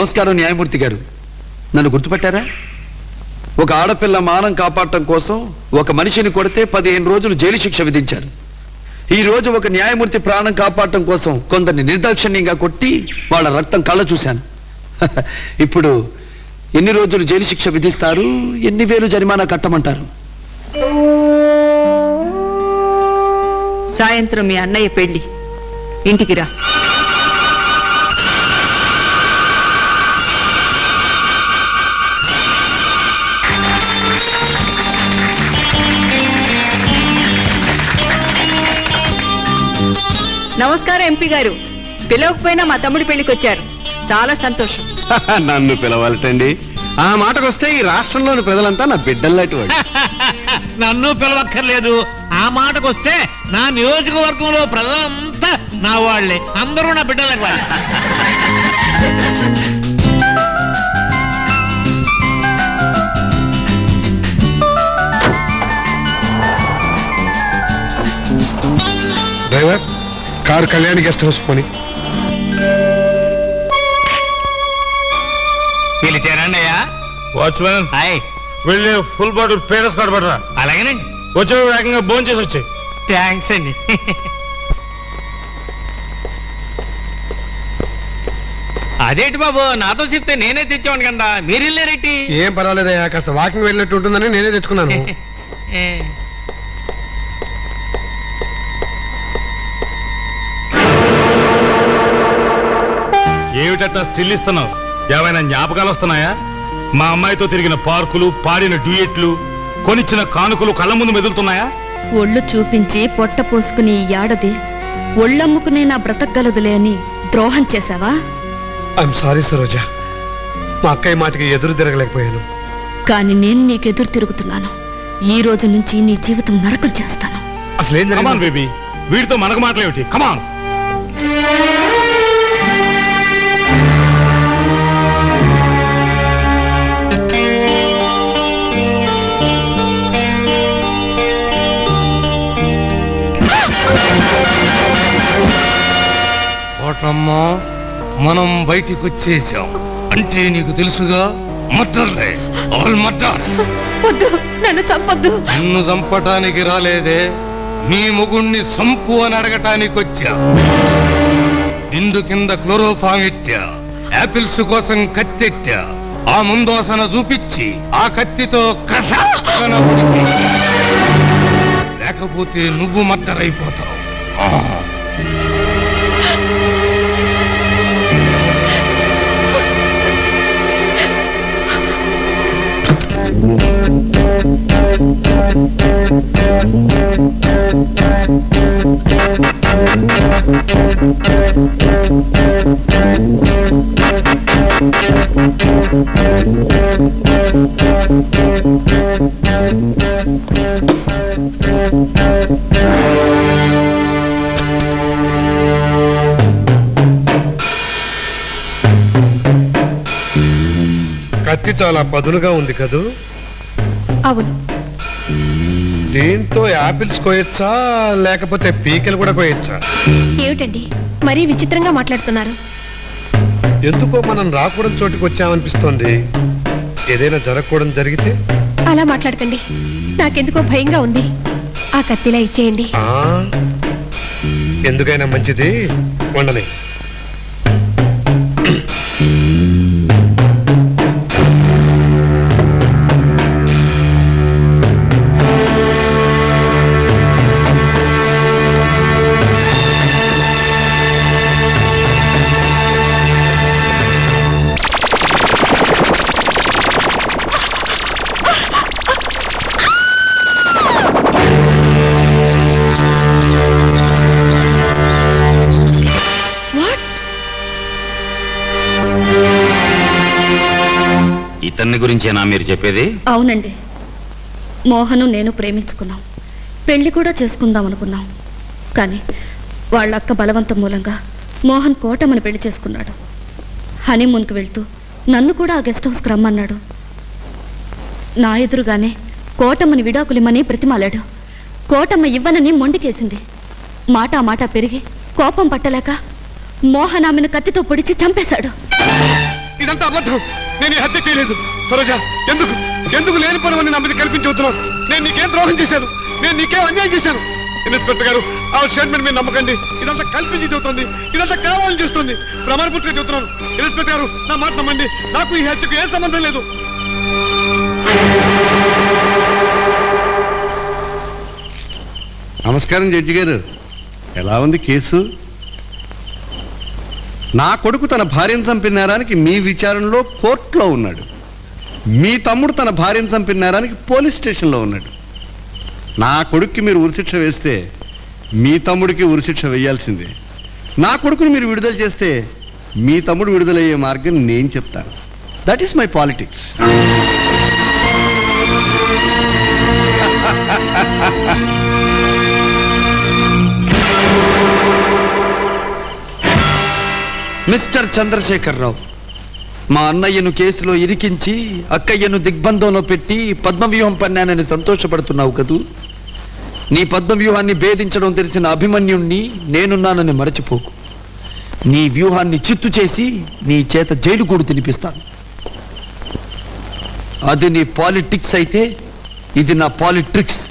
నమస్కారం న్యాయమూర్తి గారు, నన్ను గుర్తుపట్టారా? ఒక ఆడపిల్ల మానం కాపాడటం కోసం ఒక మనిషిని కొడితే 15 రోజులు జైలు శిక్ష విధించారు. ఈ రోజు ఒక న్యాయమూర్తి ప్రాణం కాపాడటం కోసం కొందరిని నిర్దాక్షిణ్యంగా కొట్టి వాళ్ళ రక్తం కళ్ళ చూశాను. ఇప్పుడు ఎన్ని రోజులు జైలు శిక్ష విధిస్తారు, ఎన్ని వేలు జరిమానా కట్టమంటారు? సాయంత్రం మీ అన్నయ్య పెళ్లి, ఇంటికి రా. నమస్కారం ఎంపీ గారు, పిలవకపోయినా మా తమ్ముడి పెళ్లికి వచ్చారు, చాలా సంతోషం. నన్ను పిలవాలటండి? ఆ మాటకొస్తే ఈ రాష్ట్రంలోని ప్రజలంతా నా బిడ్డల్లాంటి వాడు. నన్ను పిలవక్కర్లేదు. ఆ మాటకొస్తే నా నియోజకవర్గంలో ప్రజలంతా నా వాళ్లే, అందరూ నా బిడ్డలకి వాళ్ళే. Driver, car Kalyani guest house పోని. పిలిచారండియా? వాచ్మెన్ వెళ్ళి ఫుల్ బాటిల్ పేరస్ కార్డు పడరా. అలాగేనండి. వచ్చే వేగంగా భోజనం చేసి వచ్చాయి. థ్యాంక్స్ అండి. అదేంటి బాబు, నాతో చెప్తే నేనే తెచ్చేవాడి కదా, మీరు వెళ్ళారేంటి? ఏం పర్వాలేదయ్యా, కాస్త వాకింగ్ వెళ్ళినట్టు ఉంటుందని నేనే తెచ్చుకున్నాను. ఏమిటట్టా స్టిల్ ఇస్తున్నావు? ఏమైనా జ్ఞాపకాలు వస్తున్నాయా? మా అమ్మాయితో తిరిగిన పార్కులు, పాడిన డ్యూయెట్లు, కొనిచ్చిన కానుకలు కళ్ళ ముందు మెదులుతున్నాయా? ఒళ్ళు చూపించి పొట్ట పోసుకుని ఈ ఏడాది ఒళ్ళమ్ముకునే నా బ్రతకగలదులే అని ద్రోహం చేశావా? ఐఎమ్ సారీ సరోజా, మా అక్కయ్య మాటకి ఎదురు తిరగలేకపోయాను. కానీ నేను నీకెదురు తిరుగుతున్నాను. ఈ రోజు నుంచి నీ జీవితం నరకం చేస్తాను. అసలేం కమాన్ బేబీ, వీడితో మనకు మాటలేమిటి? కమాన్. కోటమ్మా, మనం బయటికి వచ్చేసాం అంటే నీకు తెలుసుగా, మర్డర్లే, ఆల్ మర్డర్. వద్దు, నన్ను చంపొద్దు. నిన్ను చంపటానికి రాలేదే, నీ మొగుణ్ణి సంపు అని అడగటానికి వచ్చా. ఇందు కింద క్లోరోఫామ్ ఎట్టా, యాపిల్స్ కోసం కత్తెట్టా. ఆ ముందోసన చూపించి ఆ కత్తితో కసాన పొడిచి, లేకపోతే నువ్వు మర్డర్ అయిపోతావు. కత్తి చాలా పదునుగా ఉంది కదూ? అవును. దీంతో యాపిల్స్ కోయచ్చా, లేకపోతే పీకెలు కూడా కోయచ్చా? ఏమిటండి మరీ విచిత్రంగా మాట్లాడుతున్నారు? ఎందుకో మనం రాకూడని చోటుకి వచ్చామనిపిస్తోంది. ఏదైనా జరగకూడదు జరిగితే? అలా మాట్లాడకండి, నాకెందుకో భయంగా ఉంది. ఆ కత్తిలా ఇచ్చేయండి. ఎందుకైనా మంచిది, వండని. ఇతన్ని గురించేనా మీరు చెప్పేది? అవునండి, మోహను నేను ప్రేమించుకున్నాం, పెళ్లి కూడా చేసుకుందాం అనుకున్నాం. కానీ వాళ్ళక్క బలవంతం మూలంగా మోహన్ కోటమని పెళ్లి చేసుకున్నాడు. హనీమూన్కి వెళ్తూ నన్ను కూడా ఆ గెస్ట్ హౌస్కి రమ్మన్నాడు. నా ఎదురుగానే కోటమ్మని విడాకులిమ్మని బ్రతిమాలాడు. కోటమ్మ ఇవ్వనని మొండికేసింది. మాట పెరిగి కోపం పట్టలేక మోహన్ ఆమెను కత్తితో పొడిచి చంపేశాడు. ఇదంతా అబద్ధం. నేను ఈ హత్య చేయలేదు. సరోజ, ఎందుకు ఎందుకు లేని పనువని నా మీద కల్పించబోతున్నావు? నేను నీకేం ద్రోహం చేశాను? నేను నీకేం అన్యాయం చేశాను? ఇన్స్పెక్టర్ గారు, ఆ స్టేట్మెంట్ మీరు నమ్మకండి. ఇదంతా కల్పించి చెబుతుంది, ఇదంతా కావాలని చేస్తుంది. ప్రమాణపూర్తిగా చెబుతున్నాను. ఇన్స్పెక్టర్ గారు, నా మాట నమ్మండి. నాకు ఈ హత్యకు ఏ సంబంధం లేదు. నమస్కారం జడ్జి గారు. ఎలా ఉంది కేసు? నా కొడుకు తన భార్యను చంపిన నేరానికి మీ విచారణలో కోర్టులో ఉన్నాడు. మీ తమ్ముడు తన భార్యను చంపిన నేరానికి పోలీస్ స్టేషన్లో ఉన్నాడు. నా కొడుక్కి మీరు ఉరిశిక్ష వేస్తే మీ తమ్ముడికి ఉరిశిక్ష వేయాల్సిందే. నా కొడుకుని మీరు విడుదల చేస్తే మీ తమ్ముడు విడుదలయ్యే మార్గం నేను చెప్తాను. That is my politics. Mister Chandrasekhara Rao, మా అన్నయ్యను కేసులో ఇరికించి అక్కయ్యను దిగ్బంధంలో పెట్టి పద్మవ్యూహం పన్నానని సంతోషపడుతున్నావు కదూ? నీ పద్మవ్యూహాన్ని భేదించడం తెలిసిన అభిమన్యుణ్ణి నేనున్నానని మరచిపోకు. నీ వ్యూహాన్ని చిత్తు చేసి నీ చేత జైలు కూడు తినిపిస్తాను. అది నీ పాలిటిక్స్ అయితే ఇది నా పాలిట్రిక్స్.